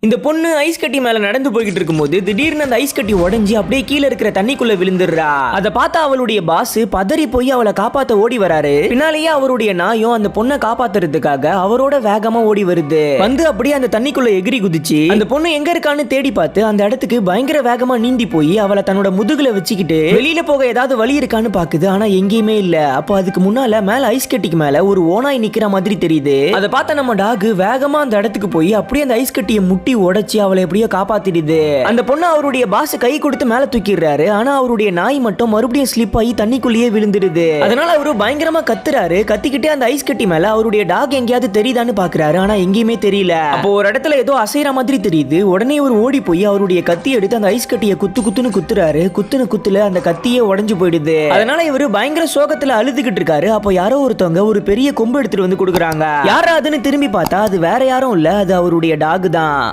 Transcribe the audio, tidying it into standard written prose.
இந்த பொண்ணு ஐஸ் கட்டி மேல நடந்து போய்கிட்டு இருக்கும்போது திடீர்னு அந்த ஐஸ் கட்டி உடைஞ்சு அப்படியே கீழே இருக்கிற தண்ணிக்குள்ள விழுந்துடுறா. அதை பார்த்தா அவளுடைய பாஸ் பதறி போய் அவளை காப்பாத்த ஓடி வராரு. பின்னாலேயே அவருடைய நாயும் அந்த பொண்ணை காப்பாத்துறதுக்காக அவரோட வேகமா ஓடி வருது. வந்து அப்படியே அந்த தண்ணிக்குள்ள எகிரி குதிச்சு அந்த பொண்ணு எங்க இருக்கான்னு தேடி பார்த்து அந்த இடத்துக்கு பயங்கர வேகமா நீந்தி போய் அவளை தன்னோட முதுகுல வச்சுக்கிட்டு வெளியில போக ஏதாவது வழி இருக்கான்னு பாக்குது. ஆனா எங்கேயுமே இல்ல. அப்போ அதுக்கு முன்னால மேல ஐஸ் கட்டிக்கு மேல ஒரு ஓனாய் நிக்கிற மாதிரி தெரியுது. அதை பார்த்த நம்ம டாக் வேகமா அந்த இடத்துக்கு போய் அப்படியே அந்த ஐஸ் கட்டியை முட்டி உடைச்சி அவளை எப்படியோ காப்பாத்திடுது. அந்த பொண்ணு அவருடைய பாஸ் கை கொடுத்து மேல தூக்கிடுறாரு. ஆனா அவருடைய நாய் மட்டும் மறுபடியும் ஸ்லிப் ஆகி தண்ணிக்குள்ளேயே விழுந்துடுது. அதனால அவரு பயங்கரமா கத்துறாரு. கத்திக்கிட்டே அந்த ஐஸ் கட்டி மேல அவருடைய டாக் எங்கேயாவது தெரியுதான்னு பாக்குறாரு. ஆனா எங்கேயுமே தெரியல. அப்போ ஒரு இடத்துல ஏதோ அசைற மாதிரி தெரியுது. உடனே ஒரு ஓடி போய் அவருடைய கத்தி எடுத்து அந்த ஐஸ் கட்டியை குத்துன்னு குத்துறாரு. குத்துல அந்த கத்தியே உடைஞ்சு போயிடுது. அதனால இவரு பயங்கர சோகத்துல அழுதுகிட்டு இருக்காரு. அப்போ யாரோ ஒருத்தவங்க ஒரு பெரிய கொம்பு எடுத்துட்டு வந்து கொடுக்குறாங்க. யாரா அதுன்னு திரும்பி பார்த்தா அது வேற யாரும் இல்ல, அது அவருடைய டாக் தான்.